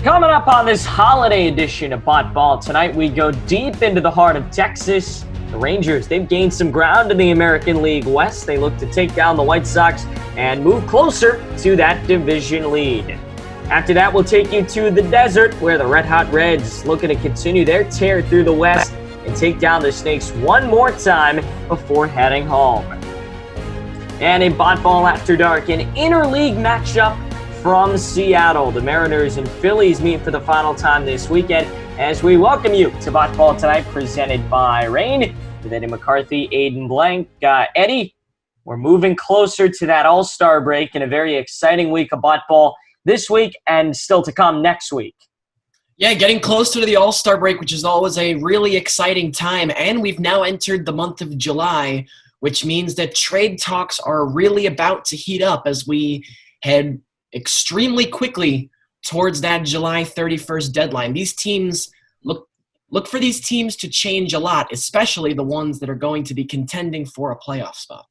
Coming up on this holiday edition of Botball tonight, we go deep into the heart of Texas. The Rangers, they've gained some ground in the American League West. They look to take down the White Sox and move closer to that division lead. After that, we'll take you to the desert, where the Red Hot Reds looking to continue their tear through the West and take down the Snakes one more time before heading home. And in Botball After Dark, an interleague matchup from Seattle. The Mariners and Phillies meet for the final time this weekend as we welcome you to Botball tonight, presented by Rain, with Eddie McCarthy, Aiden Blank. Eddie, we're moving closer to that All-Star break in a very exciting week of Botball this week and still to come next week. Yeah, getting closer to the All-Star break, which is always a really exciting time, and we've now entered the month of July, which means that trade talks are really about to heat up as we head extremely quickly towards that July 31st deadline. These teams look for these teams to change a lot, especially the ones that are going to be contending for a playoff spot.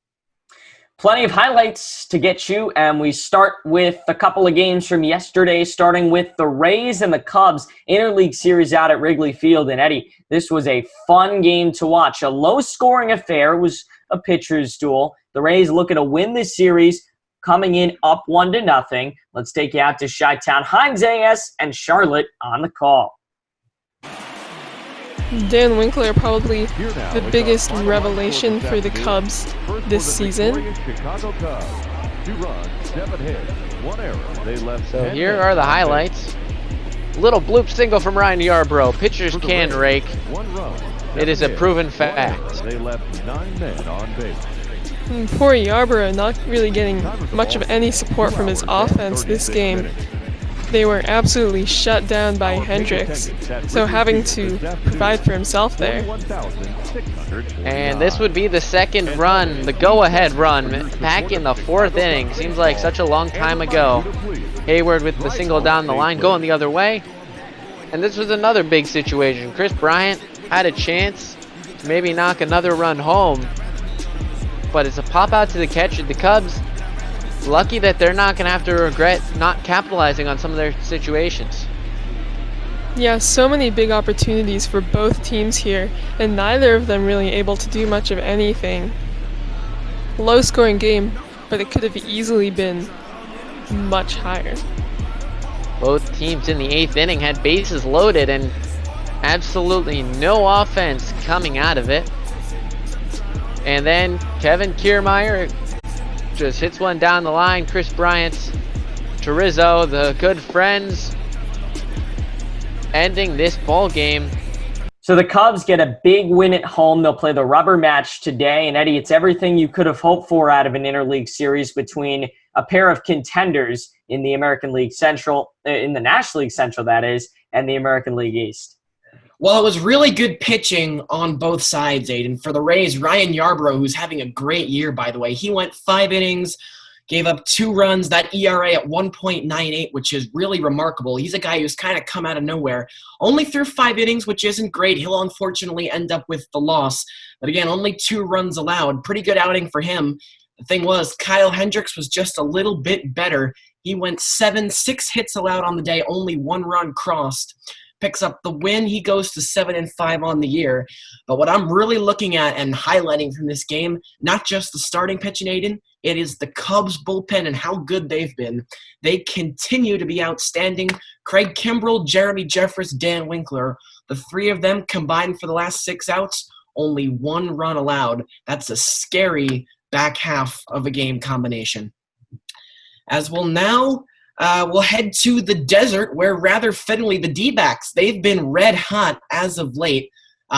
Plenty of highlights to get you, and we start with a couple of games from yesterday, starting with the Rays and the Cubs interleague series out at Wrigley Field. And Eddie, this was a fun game to watch. A low-scoring affair. It was a pitcher's duel. The Rays looking to win this series, coming in up 1-0. Let's take you out to Chi-Town. Hines A.S. and Charlotte on the call. Dan Winkler, probably the biggest revelation for the Cubs this season. So here are the highlights. Little bloop single from Ryan Yarbrough. Pitchers can rake. It is a proven fact. They left 9 men on base. Poor Yarbrough not really getting much of any support from his offense this game. They were absolutely shut down by Hendricks, so having to provide for himself there. And this would be the second run, the go-ahead run, back in the fourth inning. Seems like such a long time ago. Hayward with the single down the line, going the other way. And this was another big situation. Chris Bryant had a chance to maybe knock another run home, but it's a pop out to the catcher. The Cubs, lucky that they're not going to have to regret not capitalizing on some of their situations. Yeah, so many big opportunities for both teams here, and neither of them really able to do much of anything. Low-scoring game, but it could have easily been much higher. Both teams in the 8th inning had bases loaded and absolutely no offense coming out of it. And then Kevin Kiermaier just hits one down the line. Chris Bryant to Rizzo, the good friends, ending this ball game. So the Cubs get a big win at home. They'll play the rubber match today. And Eddie, it's everything you could have hoped for out of an interleague series between a pair of contenders in the American League Central, in the National League Central, that is, and the American League East. Well, it was really good pitching on both sides, Aiden. For the Rays, Ryan Yarbrough, who's having a great year, by the way. He went 5 innings, gave up 2 runs, that ERA at 1.98, which is really remarkable. He's a guy who's kind of come out of nowhere. Only threw 5 innings, which isn't great. He'll unfortunately end up with the loss. But again, only 2 runs allowed. Pretty good outing for him. The thing was, Kyle Hendricks was just a little bit better. He went 6 hits allowed on the day, only 1 run crossed. Picks up the win. He goes to 7-5 on the year. But what I'm really looking at and highlighting from this game, not just the starting pitching, Aiden, it is the Cubs bullpen and how good they've been. They continue to be outstanding. Craig Kimbrell, Jeremy Jeffress, Dan Winkler, the 3 of them combined for the last 6 outs, only 1 run allowed. That's a scary back half of a game combination. As we'll now we'll head to the desert, where rather fittingly the D-backs, they've been red hot as of late.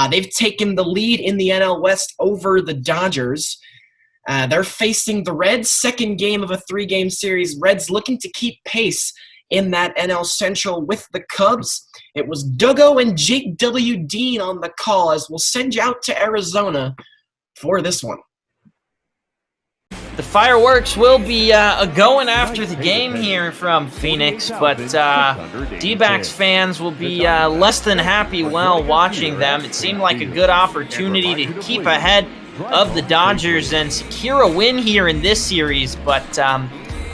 They've taken the lead in the NL West over the Dodgers. They're facing the Reds, second game of a 3-game series. Reds looking to keep pace in that NL Central with the Cubs. It was Duggo and Jake W. Dean on the call, as we'll send you out to Arizona for this one. The fireworks will be going after the game here from Phoenix, but D-backs fans will be less than happy while watching them. It seemed like a good opportunity to keep ahead of the Dodgers and secure a win here in this series, but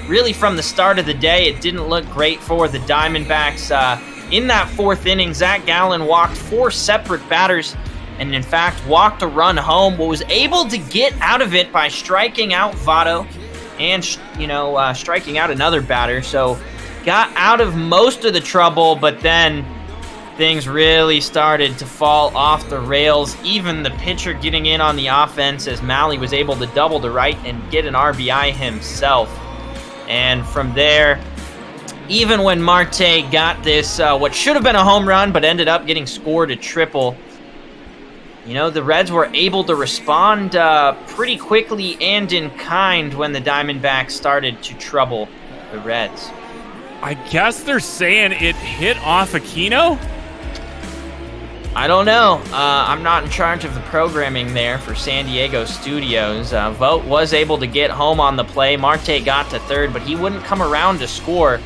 really from the start of the day, it didn't look great for the Diamondbacks. In that 4th inning, Zach Gallen walked 4 separate batters and, in fact, walked a run home, but was able to get out of it by striking out Votto and, striking out another batter. So got out of most of the trouble, but then things really started to fall off the rails. Even the pitcher getting in on the offense as Malley was able to double to right and get an RBI himself. And from there, even when Marte got this, what should have been a home run, but ended up getting scored a triple, the Reds were able to respond pretty quickly and in kind when the Diamondbacks started to trouble the Reds. I guess they're saying it hit off Aquino? I don't know. I'm not in charge of the programming there for San Diego Studios. Vogt was able to get home on the play. Marte got to third, but he wouldn't come around to score.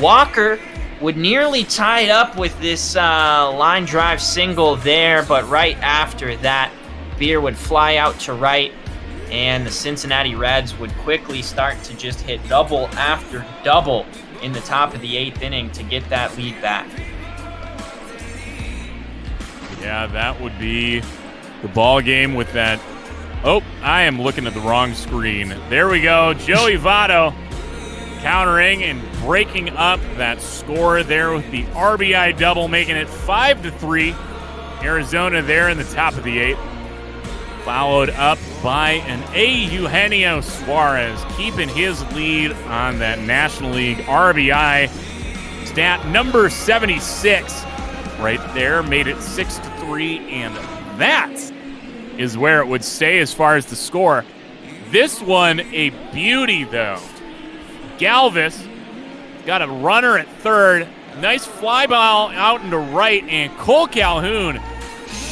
Walker would nearly tie it up with this line drive single there, but right after that, Beer would fly out to right, and the Cincinnati Reds would quickly start to just hit double after double in the top of the 8th inning to get that lead back. Yeah, that would be the ball game with that. Oh, I am looking at the wrong screen. There we go. Joey Votto countering and breaking up that score there with the RBI double, making it 5-3. Arizona there in the top of the 8th. Followed up by an Eugenio Suarez, keeping his lead on that National League RBI stat number 76. Right there, made it 6-3, and that is where it would stay as far as the score. This one, a beauty, though. Galvis got a runner at third. Nice fly ball out into right, and Cole Calhoun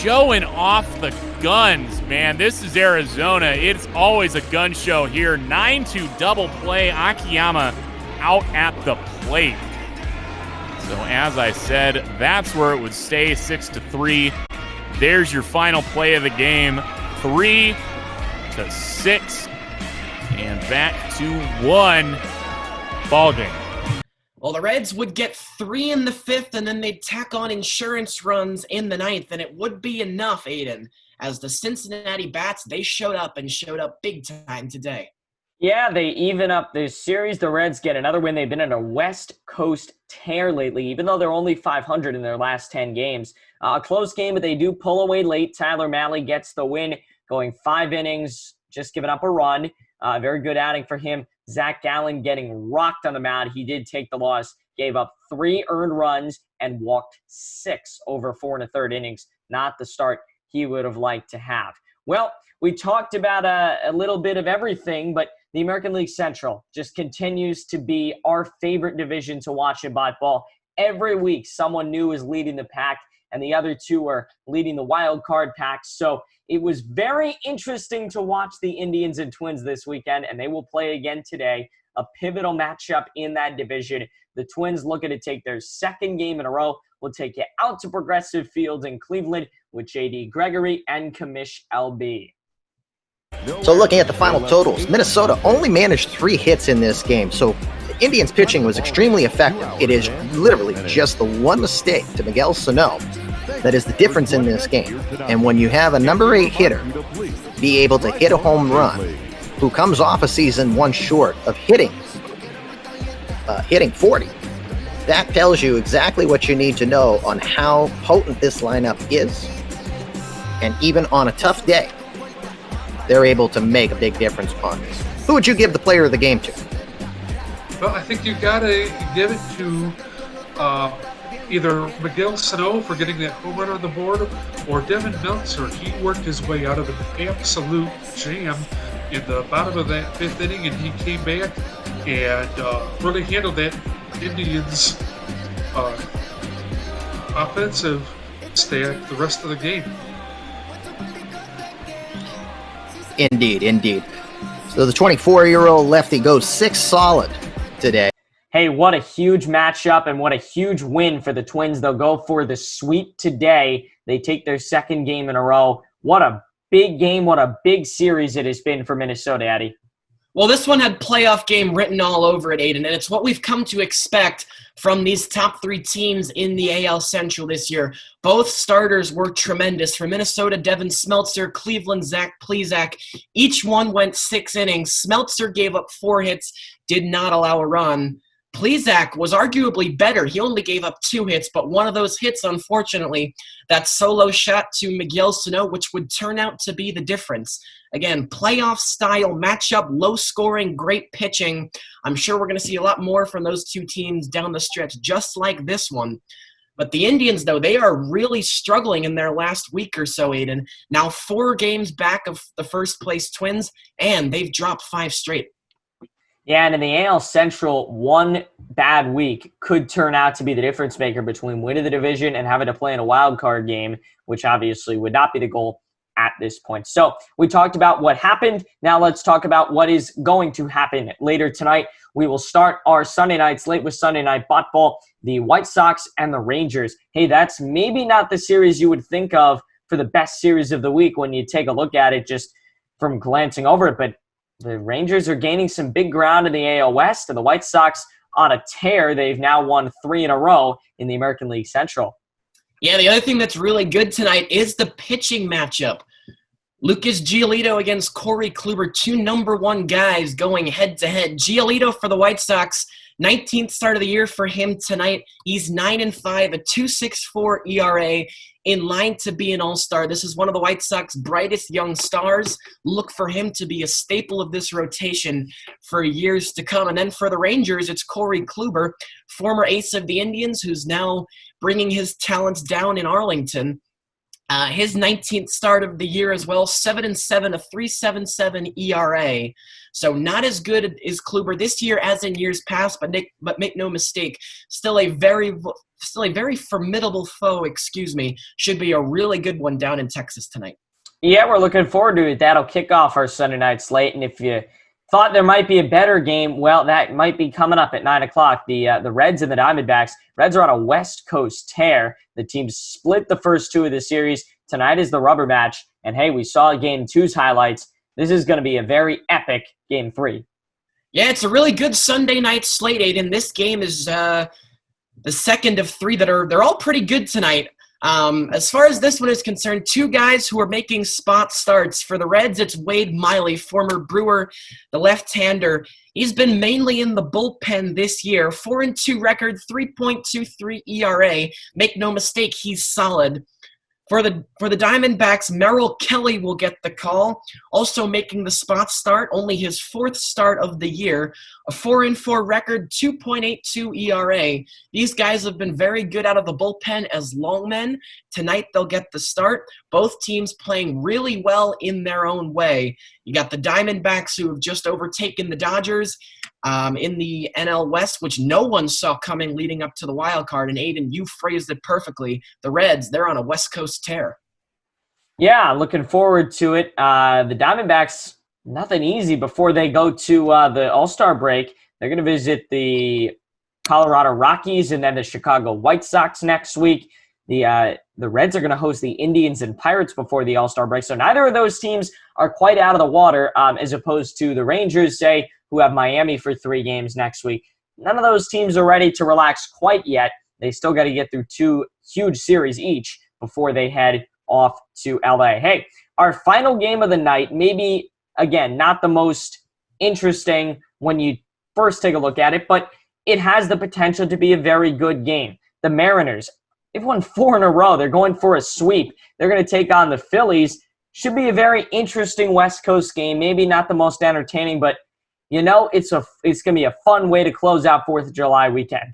showing off the guns, man. This is Arizona. It's always a gun show here. 9-2 double play. Akiyama out at the plate. So as I said, that's where it would stay, 6-3. There's your final play of the game, 3-6, and back to 1 ball game. Well, the Reds would get 3 in the 5th, and then they'd tack on insurance runs in the 9th, and it would be enough, Aiden, as the Cincinnati Bats, they showed up big time today. Yeah, they even up this series. The Reds get another win. They've been in a West Coast tear lately, even though they're only 500 in their last 10 games. A close game, but they do pull away late. Tyler Malley gets the win, going 5 innings, just giving up a run. Very good outing for him. Zach Gallen getting rocked on the mound. He did take the loss, gave up 3 earned runs, and walked 6 over 4 1/3 innings. Not the start he would have liked to have. Well, we talked about a little bit of everything, but the American League Central just continues to be our favorite division to watch in Botball. Every week, someone new is leading the pack, and the other 2 are leading the wild card pack. So it was very interesting to watch the Indians and Twins this weekend, and they will play again today, a pivotal matchup in that division. The Twins looking to take their 2nd game in a row. We'll take you out to Progressive Field in Cleveland with J.D. Gregory and Kamish LB. So looking at the final totals, Minnesota only managed 3 hits in this game, so the Indians' pitching was extremely effective. It is literally just the one mistake to Miguel Sano that is the difference in this game. And when you have a number 8 hitter be able to hit a home run, who comes off a season 1 short of hitting 40, that tells you exactly what you need to know on how potent this lineup is. And even on a tough day, they're able to make a big difference on this. Who would you give the player of the game to? Well, I think you've got to give it to either Miguel Sano for getting that home run on the board, or Devin Meltzer. He worked his way out of an absolute jam in the bottom of that 5th inning, and he came back and really handled that Indians offensive stack the rest of the game. Indeed. So the 24-year-old lefty goes 6 solid today. Hey, what a huge matchup and what a huge win for the Twins. They'll go for the sweep today. They take their 2nd game in a row. What a big game. What a big series it has been for Minnesota, Eddie. Well, this one had playoff game written all over it, Aiden, and it's what we've come to expect from these top three teams in the AL Central this year. Both starters were tremendous. For Minnesota, Devin Smeltzer, Cleveland, Zach Plesac. Each one went 6 innings. Smeltzer gave up 4 hits, did not allow a run. Plesac was arguably better. He only gave up 2 hits, but one of those hits, unfortunately, that solo shot to Miguel Sano, which would turn out to be the difference. Again, playoff-style matchup, low-scoring, great pitching. I'm sure we're going to see a lot more from those two teams down the stretch, just like this one. But the Indians, though, they are really struggling in their last week or so, Aiden. Now 4 games back of the first-place Twins, and they've dropped 5 straight. Yeah, and in the AL Central, one bad week could turn out to be the difference maker between winning the division and having to play in a wild card game, which obviously would not be the goal at this point. So we talked about what happened. Now let's talk about what is going to happen later tonight. We will start our Sunday night slate with Sunday Night Botball, the White Sox and the Rangers. Hey, that's maybe not the series you would think of for the best series of the week when you take a look at it just from glancing over it, but the Rangers are gaining some big ground in the AL West, and the White Sox on a tear. They've now won 3 in a row in the American League Central. Yeah, the other thing that's really good tonight is the pitching matchup. Lucas Giolito against Corey Kluber, 2 number 1 guys going head-to-head. Giolito for the White Sox, 19th start of the year for him tonight. He's 9-5, a 2.64 ERA, in line to be an all-star. This is one of the White Sox brightest young stars. Look for him to be a staple of this rotation for years to come. And then for the Rangers, it's Corey Kluber, former ace of the Indians, who's now bringing his talents down in Arlington. His 19th start of the year as well, 7-7, a 3.77 ERA. So not as good as Kluber this year as in years past, but make no mistake, still a very formidable foe, should be a really good one down in Texas tonight. Yeah, we're looking forward to it. That'll kick off our Sunday night slate, and if you thought there might be a better game, well, that might be coming up at 9 o'clock. The Reds and the Diamondbacks. Reds are on a West Coast tear. The teams split the first 2 of the series. Tonight is the rubber match. And, hey, we saw Game 2's highlights. This is going to be a very epic Game 3. Yeah, it's a really good Sunday night slate, Aiden. This game is the second of 3 they're all pretty good tonight. As far as this one is concerned, 2 guys who are making spot starts. For the Reds, it's Wade Miley, former Brewer, the left-hander. He's been mainly in the bullpen this year. 4-2 record, 3.23 ERA. Make no mistake, he's solid. For the Diamondbacks, Merrill Kelly will get the call, also making the spot start, only his 4th start of the year. A 4-4 record, 2.82 ERA. These guys have been very good out of the bullpen as longmen. Tonight they'll get the start. Both teams playing really well in their own way. You got the Diamondbacks, who have just overtaken the Dodgers in the NL West, which no one saw coming leading up to the wild card. And Aiden, you phrased it perfectly. The Reds, they're on a West Coast tear. Yeah, looking forward to it. The Diamondbacks, nothing easy before they go to the All-Star break. They're going to visit the Colorado Rockies and then the Chicago White Sox next week. The Reds are going to host the Indians and Pirates before the All-Star break. So neither of those teams are quite out of the water, as opposed to the Rangers, say, who have Miami for 3 games next week. None of those teams are ready to relax quite yet. They still got to get through 2 huge series each before they head off to LA. Hey, our final game of the night, maybe, again, not the most interesting when you first take a look at it, but it has the potential to be a very good game. The Mariners, they've won 4 in a row. They're going for a sweep. They're going to take on the Phillies. Should be a very interesting West Coast game. Maybe not the most entertaining, but it's going to be a fun way to close out 4th of July weekend.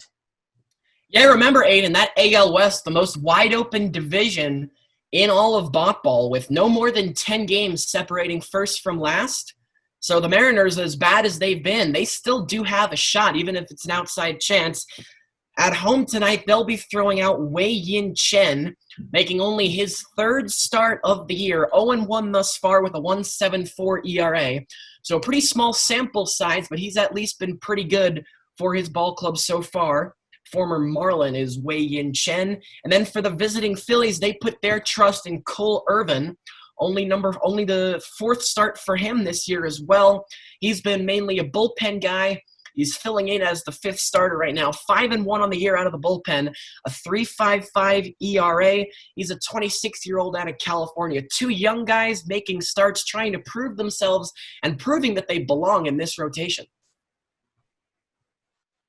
Yeah, remember, Aiden, that AL West, the most wide-open division in all of Botball, with no more than 10 games separating first from last. So the Mariners, as bad as they've been, they still do have a shot, even if it's an outside chance. At home tonight, they'll be throwing out Wei Yin Chen, making only his 3rd start of the year, 0-1 thus far with a 1.74 ERA. So a pretty small sample size, but he's at least been pretty good for his ball club so far. Former Marlin is Wei Yin Chen. And then for the visiting Phillies, they put their trust in Cole Irvin, only the 4th start for him this year as well. He's been mainly a bullpen guy. He's filling in as the 5th starter right now. 5-1 on the year out of the bullpen, a 3.55 ERA. He's a 26-year-old out of California. 2 young guys making starts, trying to prove themselves and proving that they belong in this rotation.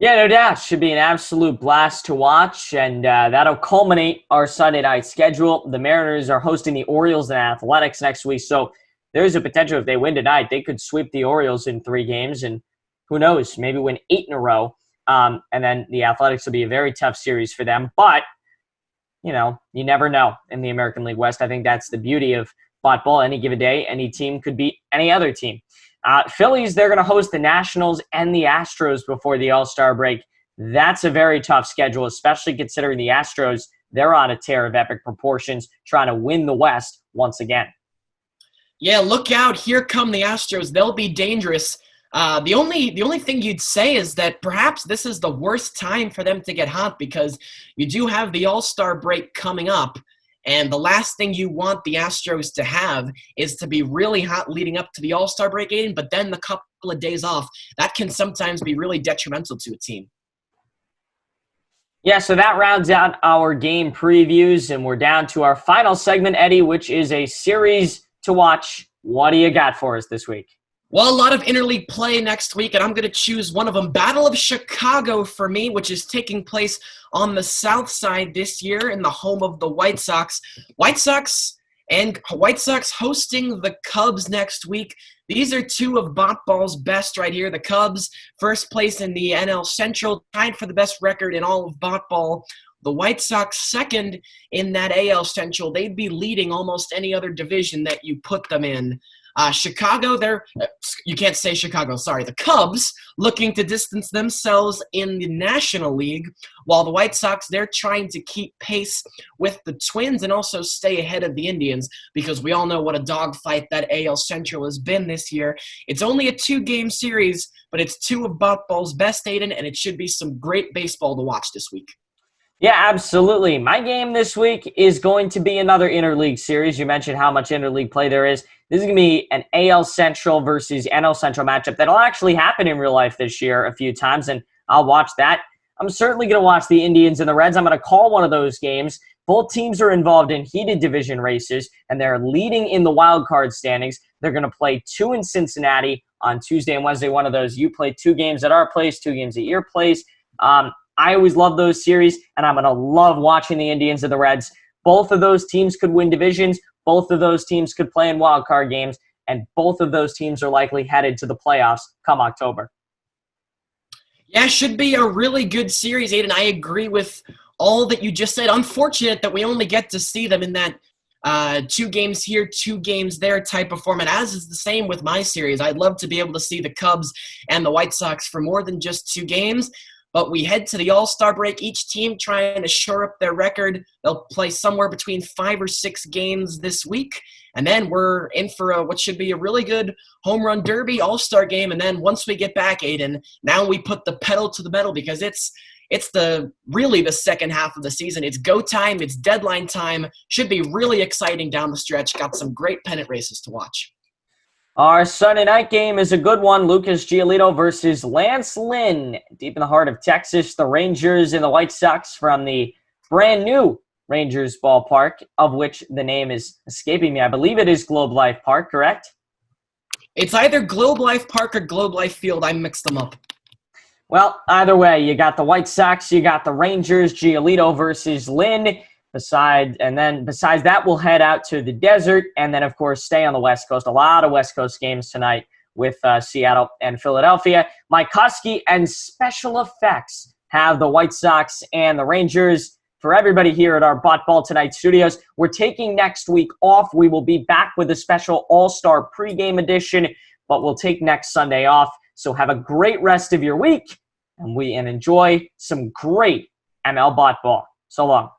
Yeah, no doubt. Should be an absolute blast to watch, and that'll culminate our Sunday night schedule. The Mariners are hosting the Orioles and Athletics next week, so there's a potential if they win tonight, they could sweep the Orioles in 3 games, and who knows, maybe win 8 in a row. And then the Athletics will be a very tough series for them, but you never know in the American League West. I think that's the beauty of Botball. Any given day, any team could beat any other team. Phillies, they're going to host the Nationals and the Astros before the All-Star break. That's a very tough schedule, especially considering the Astros, they're on a tear of epic proportions, trying to win the West once again. Yeah, look out. Here come the Astros. They'll be dangerous. The only thing you'd say is that perhaps this is the worst time for them to get hot because you do have the All-Star break coming up. And the last thing you want the Astros to have is to be really hot leading up to the All-Star break, Aiden, but then the couple of days off, that can sometimes be really detrimental to a team. Yeah, so that rounds out our game previews, and we're down to our final segment, Eddie, which is a series to watch. What do you got for us this week? Well, a lot of interleague play next week, and I'm going to choose one of them. Battle of Chicago for me, which is taking place on the south side this year in the home of the White Sox. White Sox hosting the Cubs next week. These are 2 of Botball's best right here. The Cubs, first place in the NL Central, tied for the best record in all of Botball. The White Sox second in that AL Central. They'd be leading almost any other division that you put them in. Chicago, you can't say Chicago, sorry. The Cubs looking to distance themselves in the National League, while the White Sox, they're trying to keep pace with the Twins and also stay ahead of the Indians because we all know what a dogfight that AL Central has been this year. It's only a 2-game series, but it's 2 of Botball's best, Aiden, and it should be some great baseball to watch this week. Yeah, absolutely. My game this week is going to be another interleague series. You mentioned how much interleague play there is. This is going to be an AL Central versus NL Central matchup that'll actually happen in real life this year a few times, and I'll watch that. I'm certainly going to watch the Indians and the Reds. I'm going to call one of those games. Both teams are involved in heated division races, and they're leading in the wild card standings. They're going to play 2 in Cincinnati on Tuesday and Wednesday. One of those, you play 2 games at our place, 2 games at your place. I always love those series, and I'm going to love watching the Indians and the Reds. Both of those teams could win divisions. Both of those teams could play in wildcard games, and both of those teams are likely headed to the playoffs come October. Yeah, should be a really good series, Aiden. I agree with all that you just said. Unfortunate that we only get to see them in that 2 games here, 2 games there type of format, as is the same with my series. I'd love to be able to see the Cubs and the White Sox for more than just 2 games. But we head to the All-Star break, each team trying to shore up their record. They'll play somewhere between 5 or 6 games this week. And then we're in for what should be a really good home run derby All-Star game. And then once we get back, Aiden, now we put the pedal to the metal because it's really the second half of the season. It's go time. It's deadline time. Should be really exciting down the stretch. Got some great pennant races to watch. Our Sunday night game is a good one. Lucas Giolito versus Lance Lynn. Deep in the heart of Texas, the Rangers and the White Sox from the brand new Rangers ballpark, of which the name is escaping me. I believe it is Globe Life Park, correct? It's either Globe Life Park or Globe Life Field. I mixed them up. Well, either way, you got the White Sox, you got the Rangers, Giolito versus Lynn. Besides that, we'll head out to the desert and then, of course, stay on the West Coast. A lot of West Coast games tonight with Seattle and Philadelphia. Mike Husky and Special Effects have the White Sox and the Rangers. For everybody here at our Botball Tonight studios, we're taking next week off. We will be back with a special All-Star pregame edition, but we'll take next Sunday off. So have a great rest of your week and enjoy some great ML Botball. So long.